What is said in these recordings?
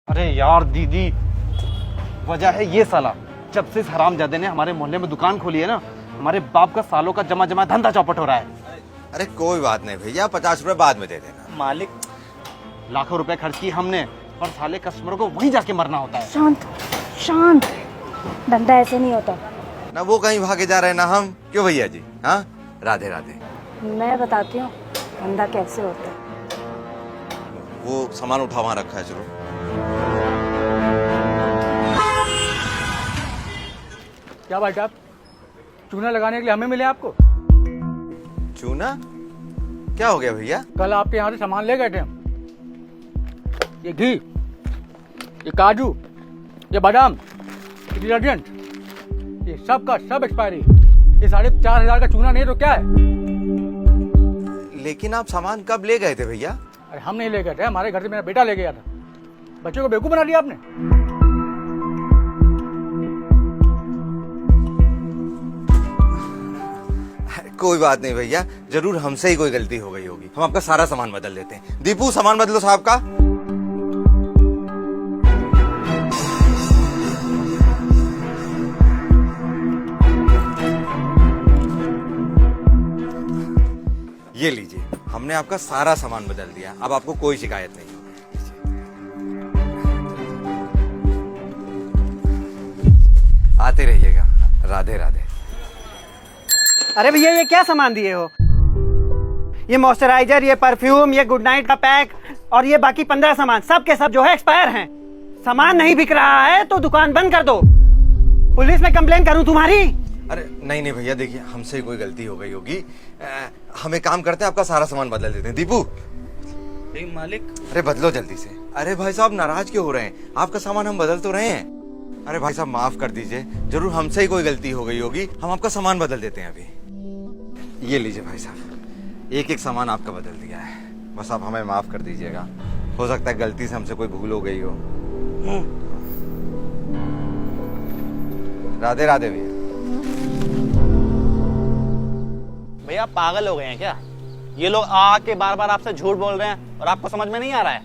अरे यार दीदी, वजह है ये साला। जब से इस हरामजादे ने हमारे मोहल्ले में दुकान खोली है ना, हमारे बाप का सालों का जमा जमा धंधा चौपट हो रहा है। अरे कोई बात नहीं भैया, 50 रुपए बाद में दे देना। मालिक, लाखों रुपए खर्च किए हमने और साले कस्टमरों को वहीं जाके मरना होता है। शांत शांत, धंधा ऐसे नहीं होता। ना वो कहीं भागे जा रहे हैं ना हम। क्यों भैया जी? हाँ, राधे राधे। मैं बताती हूँ धंधा कैसे होता है। वो सामान उठा वहां रखा है, चलो। क्या भाई साहब, चूना लगाने के लिए हमें मिले आपको? चूना? क्या हो गया भैया? कल आपके यहाँ से सामान ले गए थे हम। ये घी, ये काजू, ये बादाम, ये डिटर्जेंट, ये सब का सब एक्सपायरी। ये 4,500 का चूना नहीं तो क्या है? लेकिन आप सामान कब ले गए थे भैया? अरे हम नहीं ले गए थे, हमारे घर से मेरा बेटा ले गया था। बच्चे को बेवकूफ बना दिया आपने। कोई बात नहीं भैया, जरूर हमसे ही कोई गलती हो गई होगी। हम आपका सारा सामान बदल देते हैं। दीपू, सामान बदलो साहब का। ये लीजिए, हमने आपका सारा सामान बदल दिया। अब आपको कोई शिकायत नहीं होगी। आते रहिएगा। राधे राधे। अरे भैया, ये क्या सामान दिए हो? ये मॉइस्चराइजर, ये परफ्यूम, ये गुड नाइट का पैक और ये बाकी 15 सामान, सब के सब जो है एक्सपायर हैं। सामान नहीं बिक रहा है तो दुकान बंद कर दो। पुलिस में कंप्लेन करूं तुम्हारी? अरे नहीं नहीं भैया, देखिए हमसे कोई गलती हो गई होगी। हम एक काम करते हैं, आपका सारा सामान बदल देते हैं। दीपू, मालिक, अरे बदलो जल्दी से। अरे भाई साहब, नाराज क्यों हो रहे हैं? आपका सामान हम बदल तो रहे हैं। अरे भाई साहब, माफ कर दीजिए, जरूर हमसे ही कोई गलती हो गई होगी। हम आपका सामान बदल देते हैं अभी। ये लीजिए भाई साहब, एक एक सामान आपका बदल दिया है। बस आप हमें माफ कर दीजिएगा। हो सकता है गलती से हमसे कोई भूल हो गई हो। राधे राधे भैया। भैया पागल हो गए हैं क्या? ये लोग आके बार बार आपसे झूठ बोल रहे हैं और आपको समझ में नहीं आ रहा है।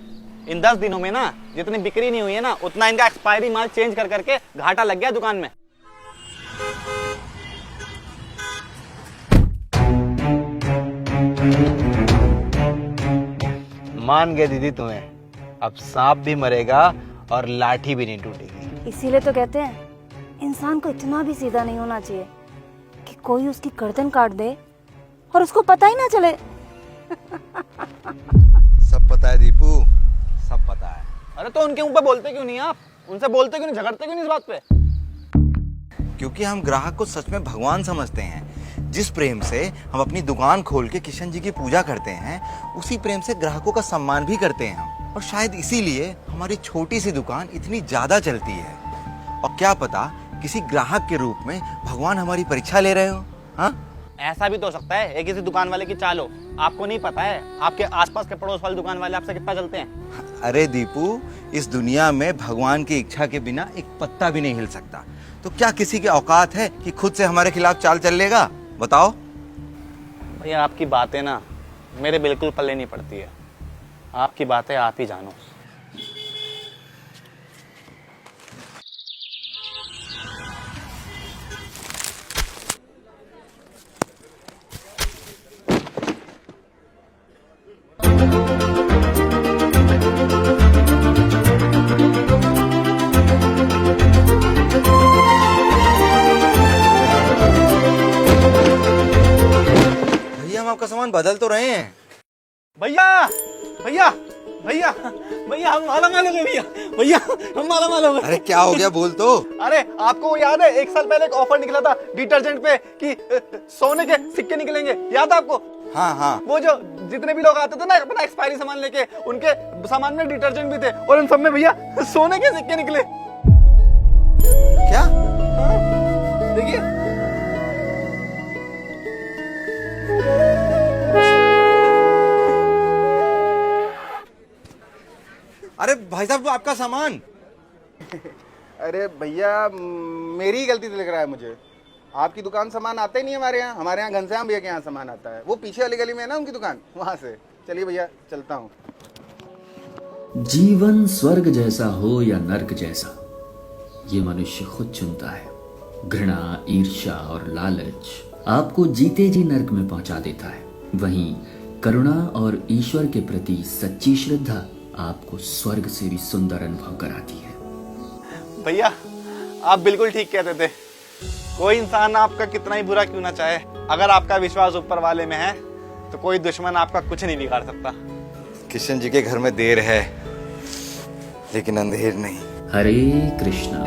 इन 10 दिनों में ना जितनी बिक्री नहीं हुई है ना, उतना इनका एक्सपायरी माल चेंज कर करके घाटा लग गया दुकान में। मान गए दीदी तुम्हें, अब सांप भी मरेगा और लाठी भी नहीं टूटेगी। इसीलिए तो कहते हैं इंसान को इतना भी सीधा नहीं होना चाहिए कि कोई उसकी गर्दन काट दे और उसको पता ही ना चले। सब पता है दीपू, सब पता है। अरे तो उनके मुंह पे बोलते क्यों नहीं आप? उनसे बोलते क्यों नहीं, झगड़ते क्यों नहीं इस बात पे? क्योंकि हम ग्राहक को सच में भगवान समझते हैं। जिस प्रेम से हम अपनी दुकान खोल के किशन जी की पूजा करते हैं, उसी प्रेम से ग्राहकों का सम्मान भी करते हैं हम। और शायद इसीलिए हमारी छोटी सी दुकान इतनी ज्यादा चलती है। और क्या पता, किसी ग्राहक के रूप में भगवान हमारी परीक्षा ले रहे हो। हाँ, ऐसा भी तो हो सकता है, किसी दुकान वाले की चाल हो। आपको नहीं पता है आपके आसपास के पड़ोस वाले दुकान वाले आपसे कितना चलते हैं। अरे दीपू, इस दुनिया में भगवान की इच्छा के बिना एक पत्ता भी नहीं हिल सकता। तो क्या किसी की औकात है कि खुद से हमारे खिलाफ चाल चल लेगा? बताओ। भैया आपकी बातें ना मेरे बिल्कुल पल्ले नहीं पड़ती है। आपकी बातें आप ही जानो। भैया, हम आपका सामान बदल तो रहे हैं। भैया भैया भैया भैया, हम माला माल हो गए। भैया भैया, हम माला माल हो गए। अरे क्या हो गया, बोल तो। अरे आपको वो याद है, 1 साल पहले एक ऑफर निकला था डिटर्जेंट पे कि सोने के सिक्के निकलेंगे, याद है आपको? हाँ हाँ। वो जो जितने भी लोग आते थे ना अपना एक्सपायरी सामान लेके, उनके सामान में डिटर्जेंट भी थे और उन सब में भैया सोने के सिक्के निकले। क्या? देखिए। अरे भाई साहब, वो आपका सामान। अरे भैया, मेरी गलती लग रहा है मुझे। आपकी दुकान सामान आता ही नहीं हमारे यहाँ घनश्याम भैया के यहाँ सामान आता है। वो पीछे वाली गली में है ना उनकी दुकान, वहाँ से। चलिए भैया, चलता हूँ। जीवन स्वर्ग जैसा हो या नर्क जैसा, ये मनुष्य खुद चुनता है। घृणा, ईर्ष्या और लालच आपको जीते जी नर्क में पहुंचा देता है। वहीं करुणा और ईश्वर के प्रति सच्ची श्रद्धा आपको स्वर्ग से भी सुंदर अनुभव कराती है। भैया आप बिल्कुल ठीक कहते थे। कोई इंसान आपका कितना ही बुरा क्यों ना चाहे, अगर आपका विश्वास ऊपर वाले में है तो कोई दुश्मन आपका कुछ नहीं बिगाड़ सकता। किशन जी के घर में देर है लेकिन अंधेर नहीं। हरे कृष्णा।